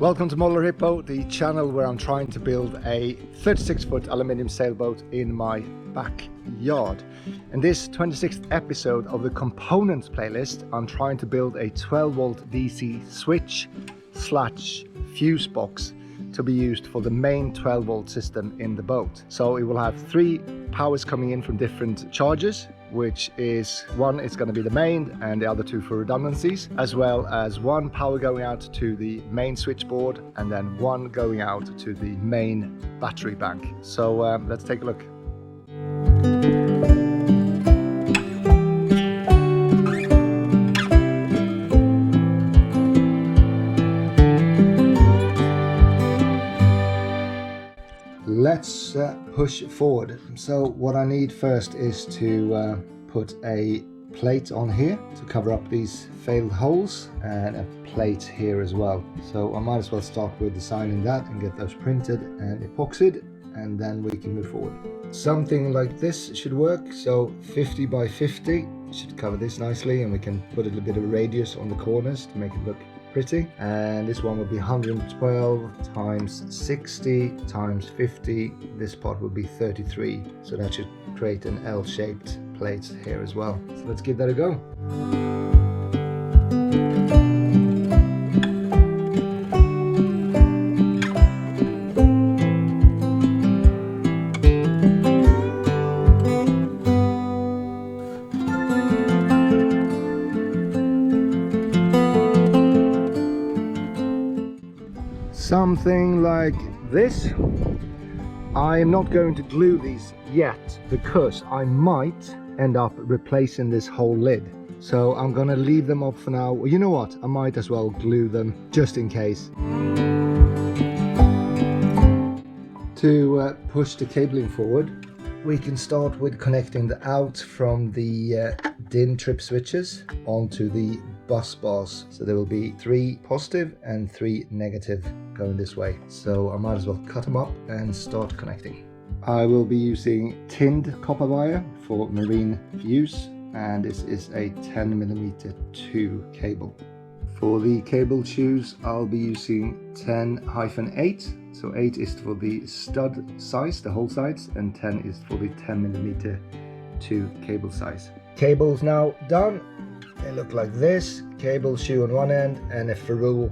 Welcome to Modular Hippo, the channel where I'm trying to build a 36-foot aluminium sailboat in my backyard. In this 26th episode of the components playlist, I'm trying to build a 12-volt DC switch / fuse box to be used for the main 12-volt system in the boat. So it will have 3 powers coming in from different chargers, which is one is going to be the main and the other 2 for redundancies, as well as 1 power going out to the main switchboard and then 1 going out to the main battery bank. So let's take a look. Let's push forward. So what I need first is to put a plate on here to cover up these failed holes, and a plate here as well. So I might as well start with designing that and get those printed and epoxied, and then we can move forward. Something like this should work. So 50 by 50 should cover this nicely, and we can put a little bit of radius on the corners to make it look pretty. And this one will be 112 times 60 times 50. This part will be 33, so that should create an L-shaped plate here as well. So let's give that a go. Something like this. I am not going to glue these yet because I might end up replacing this whole lid. So I'm gonna leave them up for now. Well, you know what? I might as well glue them just in case. To push the cabling forward, we can start with connecting the out from the DIN trip switches onto the bus bars. So there will be 3 positive and 3 negative going this way. So I might as well cut them up and start connecting. I will be using tinned copper wire for marine use, and this is a 10mm 2 cable. For the cable choose, I'll be using 10-8. So 8 is for the stud size, the hole size, and 10 is for the 10mm 2 cable size. Cable's now done. They look like this. Cable shoe on one end and a ferrule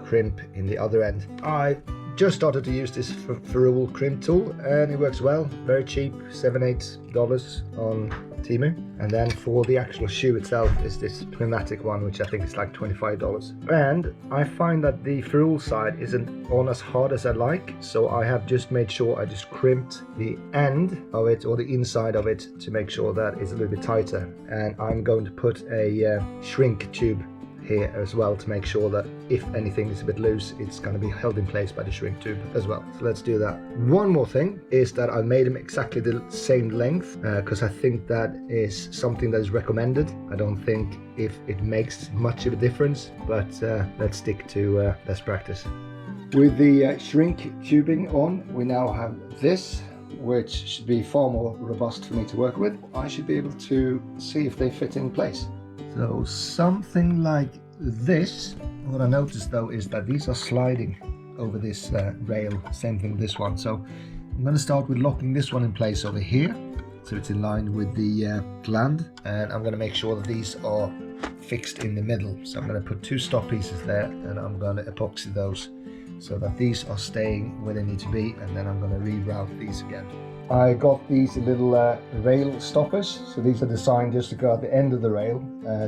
crimp in the other end. I just started to use this ferrule crimp tool, and it works well. Very cheap, $7-8 on Temu. And then for the actual shoe itself is this pneumatic one, which I think is like $25. And I find that the ferrule side isn't on as hard as I like, so I have just made sure I just crimped the end of it, or the inside of it, to make sure that it's a little bit tighter. And I'm going to put a shrink tube here as well to make sure that if anything is a bit loose, it's going to be held in place by the shrink tube as well. So let's do that. One more thing is that I made them exactly the same length because I think that is something that is recommended. I don't think if it makes much of a difference, but let's stick to best practice. With the shrink tubing on, we now have this, which should be far more robust for me to work with. I should be able to see if they fit in place. So something like this. What I noticed though is that these are sliding over this rail, same thing with this one. So I'm going to start with locking this one in place over here, so it's in line with the gland, and I'm going to make sure that these are fixed in the middle. So I'm going to put 2 stop pieces there, and I'm going to epoxy those so that these are staying where they need to be, and then I'm going to reroute these again. I got these little rail stoppers, so these are designed just to go at the end of the rail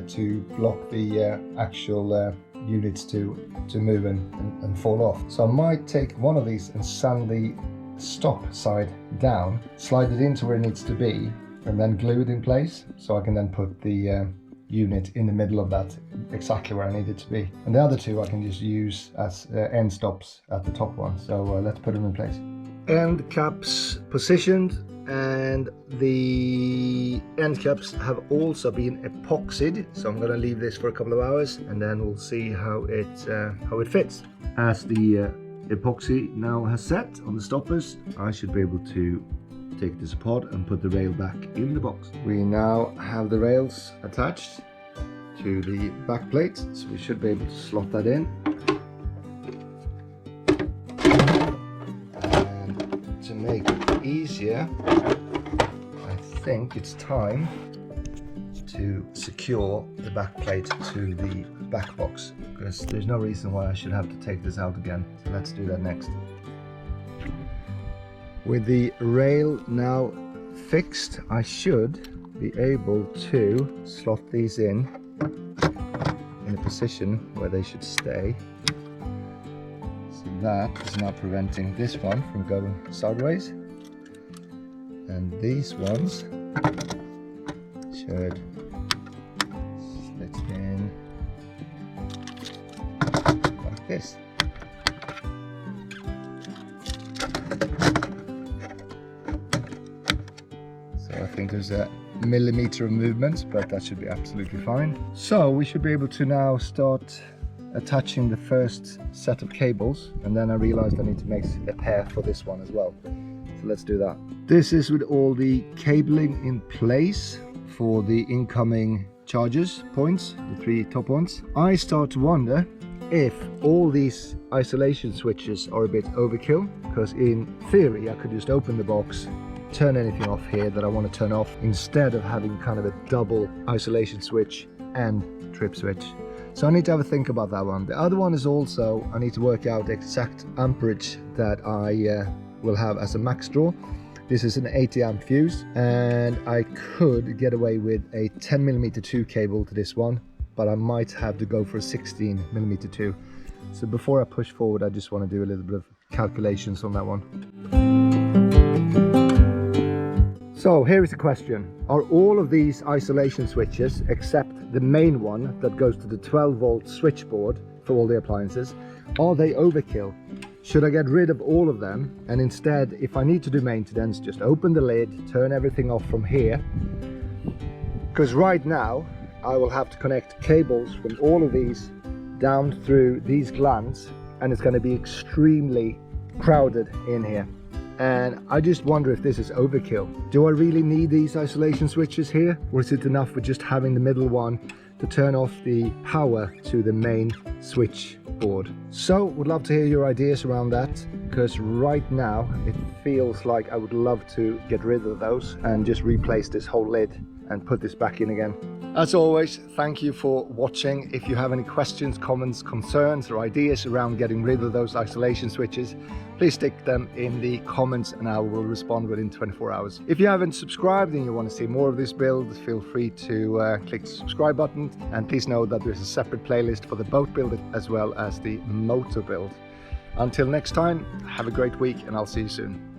to block the actual units to move and fall off. So I might take one of these and sand the stop side down, slide it into where it needs to be, and then glue it in place, so I can then put the unit in the middle of that, exactly where I need it to be. And the other 2 I can just use as end stops at the top one. So let's put them in place. End caps positioned, and the end caps have also been epoxied, so I'm going to leave this for a couple of hours, and then we'll see how it fits. As the epoxy now has set on the stoppers, I should be able to take this apart and put the rail back in the box. We now have the rails attached to the back plate, so we should be able to slot that in. to make it easier, I think it's time to secure the back plate to the back box, because there's no reason why I should have to take this out again. So let's do that next. With the rail now fixed, I should be able to slot these in a position where they should stay. So that is now preventing this one from going sideways, and these ones should slip in like this. So I think there's a millimeter of movement, but that should be absolutely fine. So we should be able to now start attaching the first set of cables, and then I realized I need to make a pair for this one as well. So let's do that. This is with all the cabling in place for the incoming chargers points, the 3 top ones. I start to wonder if all these isolation switches are a bit overkill, because in theory I could just open the box, turn anything off here that I want to turn off, instead of having kind of a double isolation switch and trip switch. So I need to have a think about that one. The other one is also, I need to work out the exact amperage that I will have as a max draw. This is an 80 amp fuse, and I could get away with a 10mm 2 cable to this one, but I might have to go for a 16mm 2. So before I push forward, I just want to do a little bit of calculations on that one. So here is the question. Are all of these isolation switches, except the main one that goes to the 12-volt switchboard for all the appliances, are they overkill? Should I get rid of all of them, and instead, if I need to do maintenance, just open the lid, turn everything off from here? Because right now I will have to connect cables from all of these down through these glands, and it's going to be extremely crowded in here. And I just wonder if this is overkill. Do I really need these isolation switches here, or is it enough with just having the middle one to turn off the power to the main switchboard? So would love to hear your ideas around that, because right now it feels like I would love to get rid of those and just replace this whole lid and put this back in again. As always, thank you for watching. If you have any questions, comments, concerns or ideas around getting rid of those isolation switches, please stick them in the comments and I will respond within 24 hours. If you haven't subscribed and you want to see more of this build, feel free to click the subscribe button, and please know that there's a separate playlist for the boat build as well as the motor build. Until next time, have a great week and I'll see you soon.